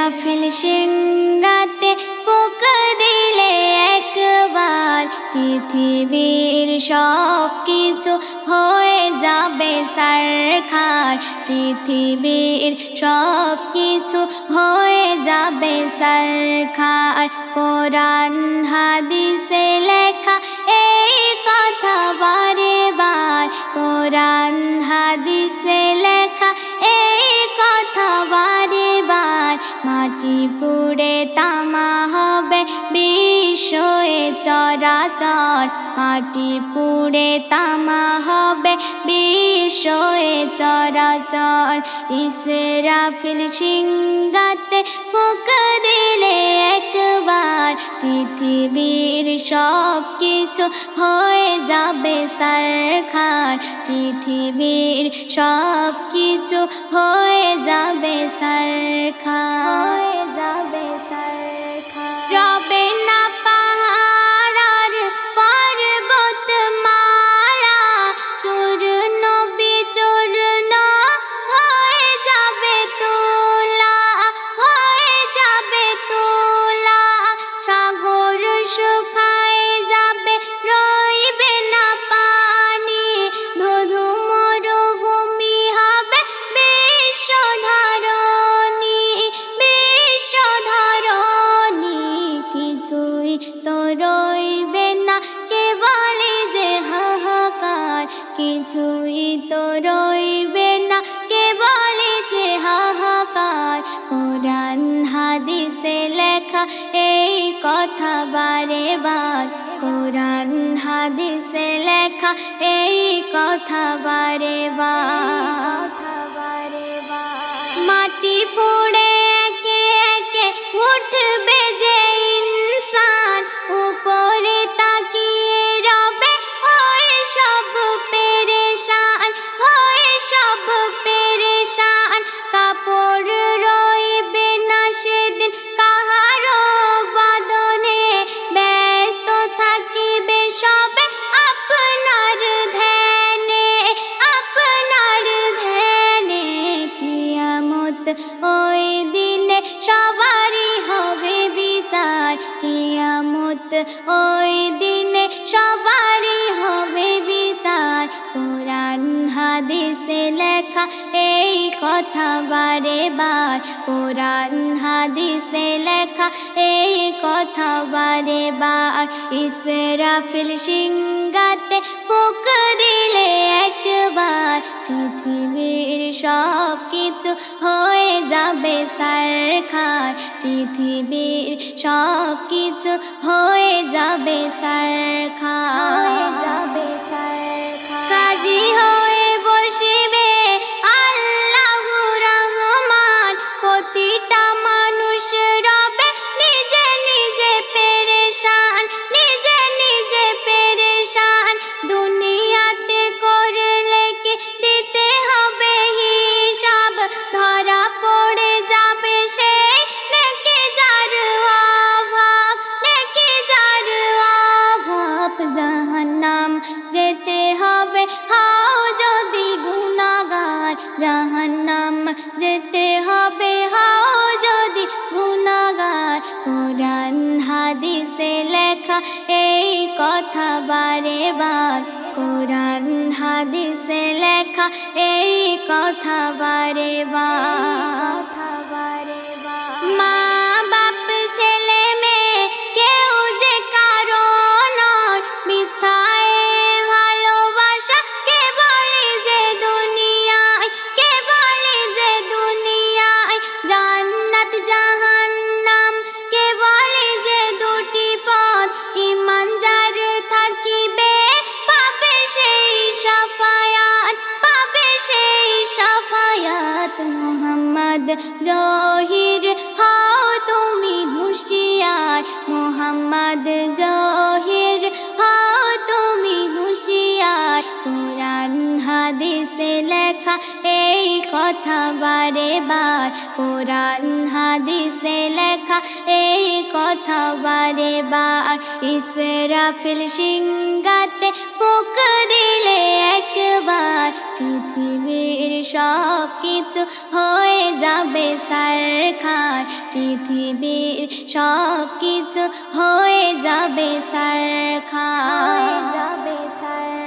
ইসরাফিল সিংহাতে ফুঁক দিলে একবার, পৃথিবীর সব কিছু হয়ে যাবে ছারখার। পৃথিবীর সব কিছু হয়ে যাবে ছারখার। কোরআন হাদিসে লেখা এই কথা বারে বার, কোরআন হাদিসে লেখা এই কথা বারে বার। মাটি পুড়ে তামা হবে বিশ্বয়ে চরাচর, মাটি পুড়ে তামা হবে বিশ্বয়ে চরাচর। ইসরাফিল সিংহাতে ফুঁক দিলে একবার, পৃথিবীর সব কিছু হয়ে যাবে ছারখার। পৃথিবীর সব কিছু হয়ে যাবে ছারখার, হয়ে যাবে ছারখার। রবে না পাহাড় আর পর্বত মালা, চূর্ণ বিচূর্ণ হয়ে যাবে তুলা, হয়ে যাবে তুলা। সাগর শুকায় যাবে, রইবে না পানি, ধুধু মরুভূমি হবে বিশ্বধরণী, বিশ্বধরণী। কিছুই তো রইবে না, কেবল যে হাহাকার। কিছুই তো রইবে না, কেবল যে হাহাকার। কোরআন হাদিসে লেখা এই কথা বারে বার, কোরআন হাদিসে লেখা এই কথা বারে বার। মাটি পুড়ে একে একে উঠবে যে ইনসান, উপরে তাকিয়ে রবে হয় সব পেরেশান, হয় সব পেরেশান। কাপড় রইবে না সেদিন কাহারো বাদনে, ব্যস্ত থাকিবে সবে আপনার ধ্যানে, আপনার ধ্যানে। কিয়ামত ওই দিনে সবারই হবে বিচার, কিয়ামত ওই দিনে সবারই হবে বিচার। কোরআন হাদিসে লেখা এই কথা বারে বার, কোরআন হাদিসে লেখা এই কথা বারে বার। ইসরাফিল সিংহাতে ফুঁক দিলে একবার, পৃথিবীর সব কিছু হয়ে যাবে ছারখার। পৃথিবীর সব কিছু হয়ে যাবে ছারখার, হয়ে যাবে ছারখার। কাজী হয়ে বসিবে আল্লাহর রহমান, প্রতিটা মানুষ রবে নিজে নিজে পেরেশান, নিজে নিজে পেরেশান। দুনিয়াতে করলে কি দিতে হবে হিসাব, ধরা পড়ে যাবে সেই নেকি যার অভাব, নেকি যার অভাব। জাহান্নাম যেতে হবে হাও যদি গুনাহগার, জাহান্নাম যেতে হবে হাও যদি গুনাহগার। কোরআন হাদিসে লেখা এই কথা বারে বার, কোরআন হাদিসে লেখা এই কথা বারে বার। মা বাপ ছেলে মেয়ে কেউ যে কারো নয়, মিথ্যায় ভালোবাসা কে বলে যে দুনিয়ায়, কে বলে যে দুনিয়ায়। জান্নাত জাহান্নাম কে বলে যে দুটি পথ, ঈমান যার থাকিবে পাবে সেই শাফায়াত, পাবে সেই শাফায়াত। মুহাম্মদ জহির হও তুমি হুঁশিয়ার, মুহাম্মদ জহির হও তুমি হুঁশিয়ার। কোরআন হাদিসে লেখা এই কথা বারে বার, কোরআন হাদিসে লেখা এই কথা বারে বার। ইসরাফিল সিংহাতে ফুঁক দিলে একবার, পৃথিবীর সব সব কিছু হয়ে যাবে সারখার, পৃথিবীর সব কিছু হয়ে যাবে সারখার, হয়ে যাবে সারখার।